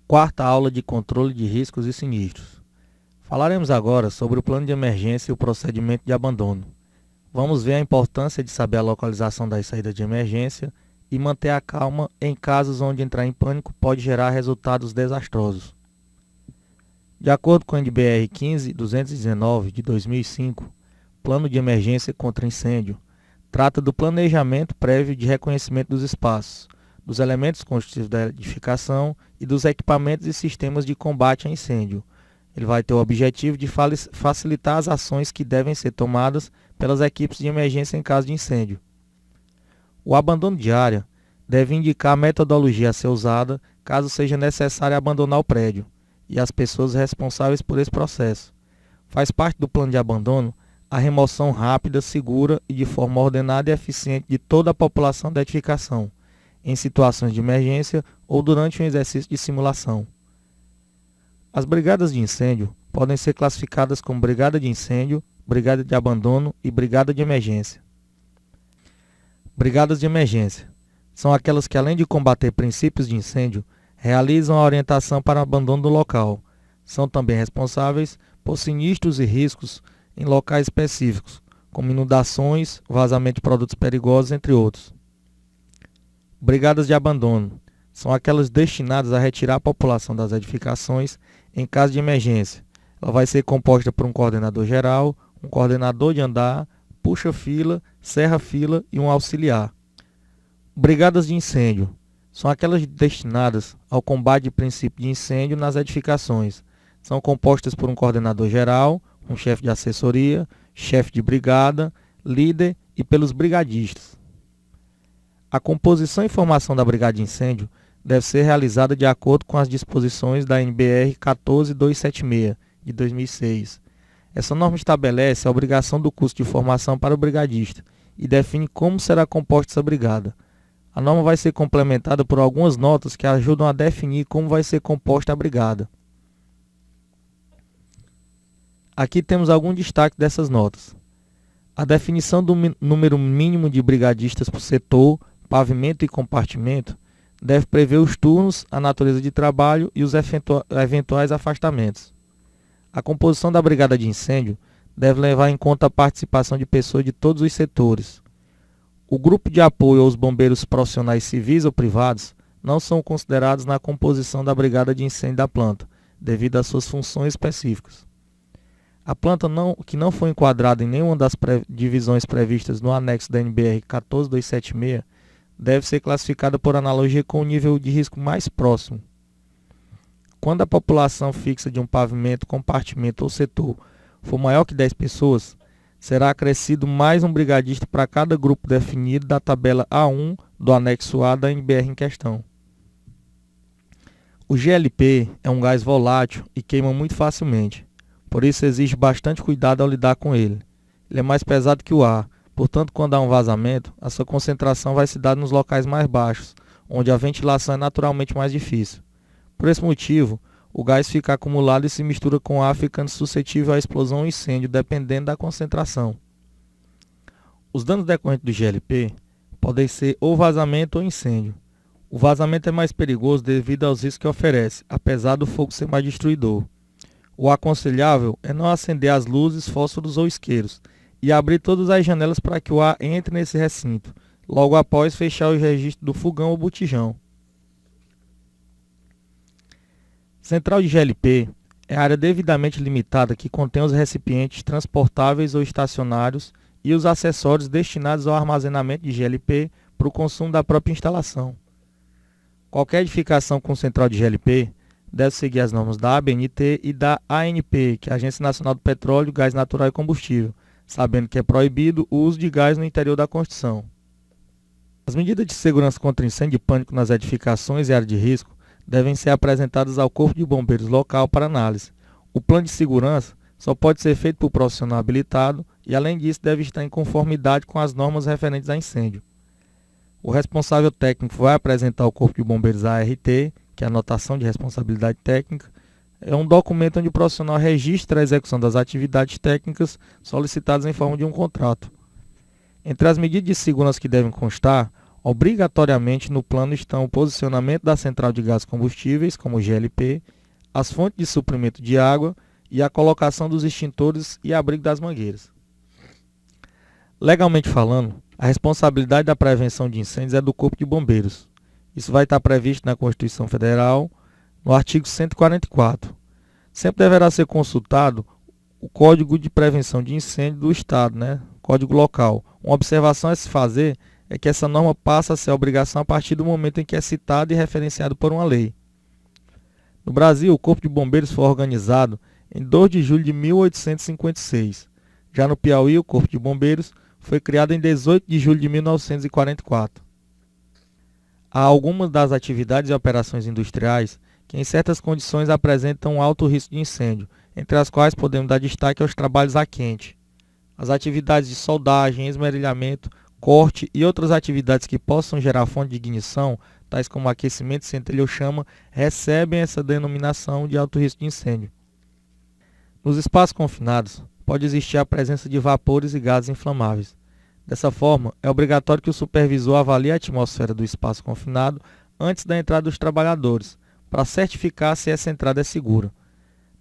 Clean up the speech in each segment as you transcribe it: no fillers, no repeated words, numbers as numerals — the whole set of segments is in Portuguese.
Quarta aula de controle de riscos e sinistros. Falaremos agora sobre o plano de emergência e o procedimento de abandono. Vamos ver a importância de saber a localização das saídas de emergência e manter a calma em casos onde entrar em pânico pode gerar resultados desastrosos. De acordo com o NBR 15219 de 2005, Plano de Emergência contra Incêndio trata do planejamento prévio de reconhecimento dos espaços, dos elementos constitutivos da edificação e dos equipamentos e sistemas de combate a incêndio. Ele vai ter o objetivo de facilitar as ações que devem ser tomadas pelas equipes de emergência em caso de incêndio. O abandono de área deve indicar a metodologia a ser usada caso seja necessário abandonar o prédio e as pessoas responsáveis por esse processo. Faz parte do plano de abandono a remoção rápida, segura e de forma ordenada e eficiente de toda a população da edificação, em situações de emergência ou durante um exercício de simulação. As brigadas de incêndio podem ser classificadas como brigada de incêndio, brigada de abandono e brigada de emergência. Brigadas de emergência são aquelas que, além de combater princípios de incêndio, realizam a orientação para o abandono do local. São também responsáveis por sinistros e riscos em locais específicos, como inundações, vazamento de produtos perigosos, entre outros. Brigadas de abandono são aquelas destinadas a retirar a população das edificações em caso de emergência. Ela vai ser composta por um coordenador geral, um coordenador de andar, puxa-fila, serra-fila e um auxiliar. Brigadas de incêndio são aquelas destinadas ao combate de princípio de incêndio nas edificações. São compostas por um coordenador geral, um chefe de assessoria, chefe de brigada, líder e pelos brigadistas. A composição e formação da brigada de incêndio deve ser realizada de acordo com as disposições da NBR 14276, de 2006. Essa norma estabelece a obrigação do curso de formação para o brigadista e define como será composta essa brigada. A norma vai ser complementada por algumas notas que ajudam a definir como vai ser composta a brigada. Aqui temos algum destaque dessas notas. A definição do número mínimo de brigadistas por setor, pavimento e compartimento deve prever os turnos, a natureza de trabalho e os eventuais afastamentos. A composição da brigada de incêndio deve levar em conta a participação de pessoas de todos os setores. O grupo de apoio aos bombeiros profissionais civis ou privados não são considerados na composição da brigada de incêndio da planta, devido às suas funções específicas. A planta que não foi enquadrada em nenhuma das divisões previstas no anexo da NBR 14276 deve ser classificada por analogia com o nível de risco mais próximo. Quando a população fixa de um pavimento, compartimento ou setor for maior que 10 pessoas, será acrescido mais um brigadista para cada grupo definido da tabela A1 do anexo A da NBR em questão. O GLP é um gás volátil e queima muito facilmente. Por isso exige bastante cuidado ao lidar com ele. Ele é mais pesado que o ar, portanto, quando há um vazamento, a sua concentração vai se dar nos locais mais baixos, onde a ventilação é naturalmente mais difícil. Por esse motivo, o gás fica acumulado e se mistura com o ar, ficando suscetível à explosão ou incêndio, dependendo da concentração. Os danos decorrentes do GLP podem ser ou vazamento ou incêndio. O vazamento é mais perigoso devido aos riscos que oferece, apesar do fogo ser mais destruidor. O aconselhável é não acender as luzes, fósforos ou isqueiros e abrir todas as janelas para que o ar entre nesse recinto, logo após fechar o registro do fogão ou botijão. Central de GLP é a área devidamente limitada que contém os recipientes transportáveis ou estacionários e os acessórios destinados ao armazenamento de GLP para o consumo da própria instalação. Qualquer edificação com central de GLP deve seguir as normas da ABNT e da ANP, que é a Agência Nacional do Petróleo, Gás Natural e Combustível, sabendo que é proibido o uso de gás no interior da construção. As medidas de segurança contra incêndio e pânico nas edificações e áreas de risco devem ser apresentadas ao Corpo de Bombeiros local para análise. O plano de segurança só pode ser feito por profissional habilitado e, além disso, deve estar em conformidade com as normas referentes a incêndio. O responsável técnico vai apresentar ao Corpo de Bombeiros a ART, que é a Anotação de Responsabilidade Técnica. É um documento onde o profissional registra a execução das atividades técnicas solicitadas em forma de um contrato. Entre as medidas de segurança que devem constar, Obrigatoriamente no plano estão o posicionamento da central de gases combustíveis, como GLP, as fontes de suprimento de água e a colocação dos extintores e abrigo das mangueiras. Legalmente falando, a responsabilidade da prevenção de incêndios é do Corpo de Bombeiros. Isso vai estar previsto na Constituição Federal, no artigo 144. Sempre deverá ser consultado o Código de Prevenção de Incêndio do Estado, Código local. Uma observação a se fazer é que essa norma passa a ser obrigação a partir do momento em que é citado e referenciado por uma lei. No Brasil, o Corpo de Bombeiros foi organizado em 2 de julho de 1856. Já no Piauí, o Corpo de Bombeiros foi criado em 18 de julho de 1944. Há algumas das atividades e operações industriais que em certas condições apresentam um alto risco de incêndio, entre as quais podemos dar destaque aos trabalhos a quente. As atividades de soldagem, esmerilhamento, corte e outras atividades que possam gerar fonte de ignição, tais como aquecimento, centelha ou chama, recebem essa denominação de alto risco de incêndio. Nos espaços confinados, pode existir a presença de vapores e gases inflamáveis. Dessa forma, é obrigatório que o supervisor avalie a atmosfera do espaço confinado antes da entrada dos trabalhadores, para certificar se essa entrada é segura.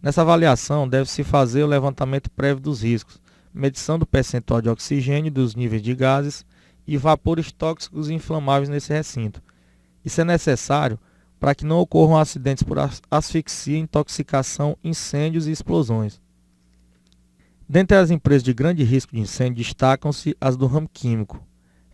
Nessa avaliação, deve-se fazer o levantamento prévio dos riscos, medição do percentual de oxigênio, dos níveis de gases e vapores tóxicos e inflamáveis nesse recinto. Isso é necessário para que não ocorram acidentes por asfixia, intoxicação, incêndios e explosões. Dentre as empresas de grande risco de incêndio, destacam-se as do ramo químico.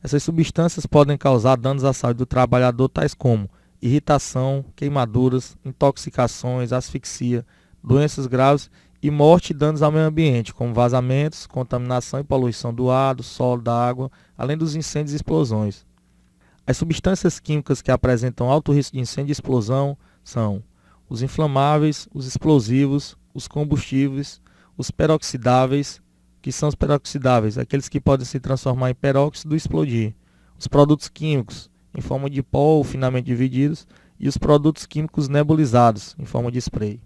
Essas substâncias podem causar danos à saúde do trabalhador, tais como irritação, queimaduras, intoxicações, asfixia, doenças graves e morte e danos ao meio ambiente, como vazamentos, contaminação e poluição do ar, do solo, da água, além dos incêndios e explosões. As substâncias químicas que apresentam alto risco de incêndio e explosão são os inflamáveis, os explosivos, os combustíveis, os peroxidáveis, que são os peroxidáveis, aqueles que podem se transformar em peróxido e explodir, os produtos químicos, em forma de pó ou finamente divididos, e os produtos químicos nebulizados, em forma de spray.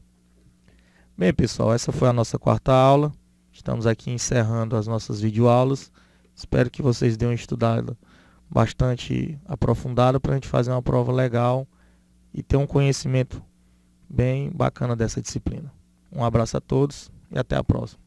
Bem, pessoal, essa foi a nossa quarta aula. Estamos aqui encerrando as nossas videoaulas. Espero que vocês tenham estudado bastante aprofundado para a gente fazer uma prova legal e ter um conhecimento bem bacana dessa disciplina. Um abraço a todos e até a próxima.